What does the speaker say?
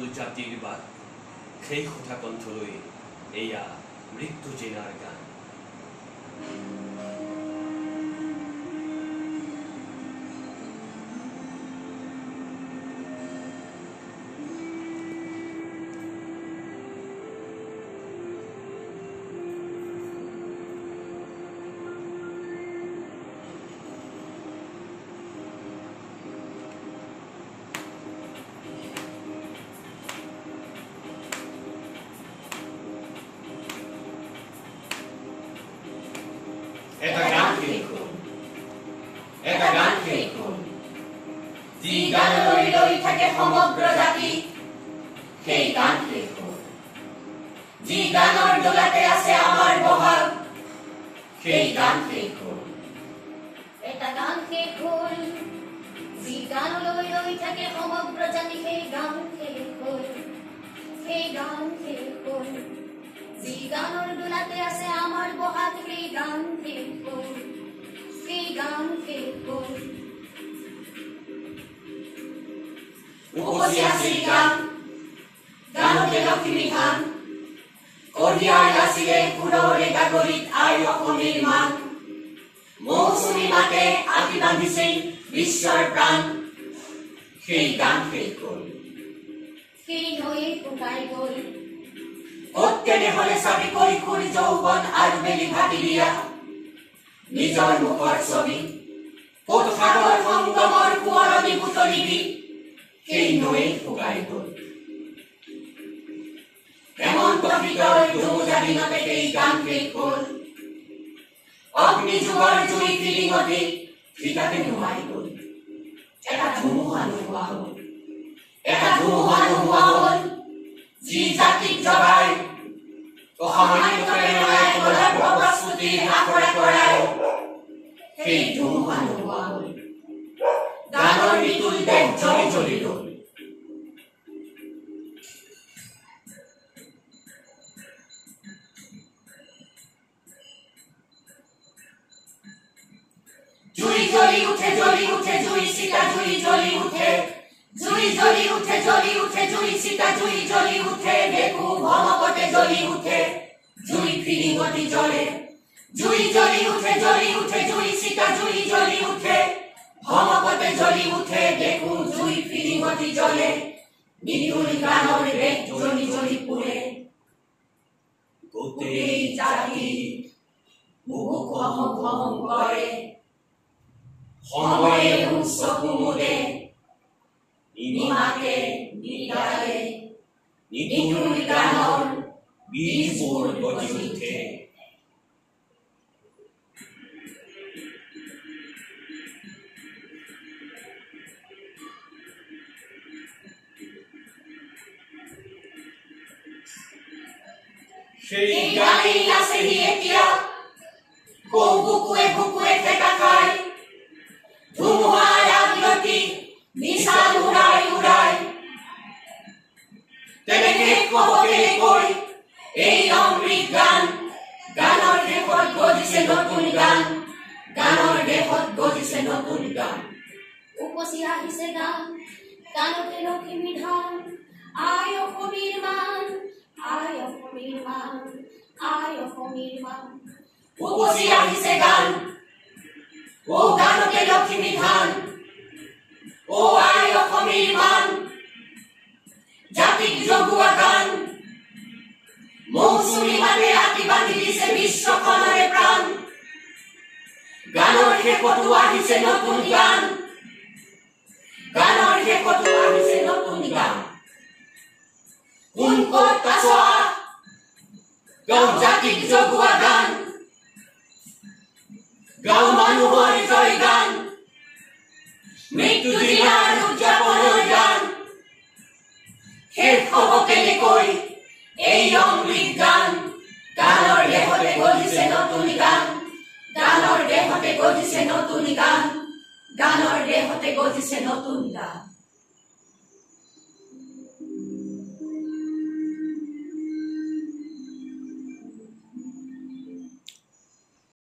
হল জাতিৰ বাট সেই কথা কণ্ঠলৈ এয়া মৃত্যু জেনাৰ গান এটা গান লিখুন যি গান লৈ থাকে সমগ্ৰ জাতি সেই গান লিখুন যি গানৰ দোলাতে আছে আমাৰ বহাগ সেই গান লিখুন এটা গান লিখুন যি গান লৈ থাকে সমগ্ৰ জাতি সেই গান লিখুন যি গানৰ দোলাতে আছে আমাৰ বহাগ সেই গান লিখুন উপচি আছিল গান গানতে লক্ষ্মী ধান কঢ়িয়াই নাছিলে ফুলৰে গাগৰিত আই অসমীৰ মান মৌচুমী মাতে আঁকি বান্ধিছিল বিশ্বৰ প্ৰাণ সেই গান শেষ হ'ল সেই নৈ শুকাই গ'ল ক'ত কেনেহলে চাবি কৈশোৰ যৌৱন আৰু বেলি ভাটি দিয়া নিজৰ মুখৰ ছবি ক'ত সাগৰ সংগমৰ সোঁৱৰণি বুটলিবি সেই নৈ শুকাই গ'ল হেমন্ত শীতৰ ধুমুহা দিনতে সেই গান শেষ হ'ল অগ্নি যুগৰ জুই ফিৰিঙতে ফিটাতে নোহাই গ'ল এটা ধুমুহা নোহোৱা হ'ল যি জাতিক জগাই অসামান্য প্ৰস্তুতিৰ আখৰে কৰাই সেই ধুমুহা নোহোৱা হ'ল গানৰ মৃত্যুল দেশ জ্বলি জ্বলি গ'ল জুই জ্বলি উঠে জুই চিতা জুই জ্বলি উঠে জুই চিতা জুই জ্বলি উঠে দেখো ভমকতে জ্বলি উঠে জুই ফিৰিঙতি জ্বলে জুই জ্বলি উঠে জুই চিতা জুই জ্বলি উঠে ভমকতে জ্বলি উঠে দেখো জুই ফিৰিঙতি জ্বলে মৃত্যুৰ গানৰ দেশ জ্বলি জ্বলি পুৰে গোটেই জাতি মুখ কৰে সময়ে চকু মুদে নিমাকে নিদায়ে মৃত্যুৰ গানৰ বীজবোৰ গজি উঠে সেই গানেই আছেহি এতিয়া বুকুৱে ঠেকা খাই ধুমুহাৰ আগলতি নিশাল উৰাই তেনেকে ক'ব কেনেকৈ এই অমৃত গান গানৰ দেশত গজিছে নতুন গান উপচি আহিছে গান গানতে লক্ষ্মী ধান আই অসমীৰ মান উপচি আহিছে গান ও গানতে লক্ষ্মী ধান ও আই অসমীৰ মান জাতিক জগোৱা গান মৌচুমী মাতে আঁকি বান্ধি দিছে বিশ্বখনৰে প্ৰাণ গানৰ শেষতো আহিছে নতুন গান কোন ক'ত কাছোৱা গাঁও জাতিক জগোৱা গান গাঁও মানুহৰ জয় গান মৃত্যু দিনাৰ উদযাপনৰ গান শেষ হ'ব কেনেকৈ এই অমৃত গান গানৰ দেশতে গজিছে নতুন গান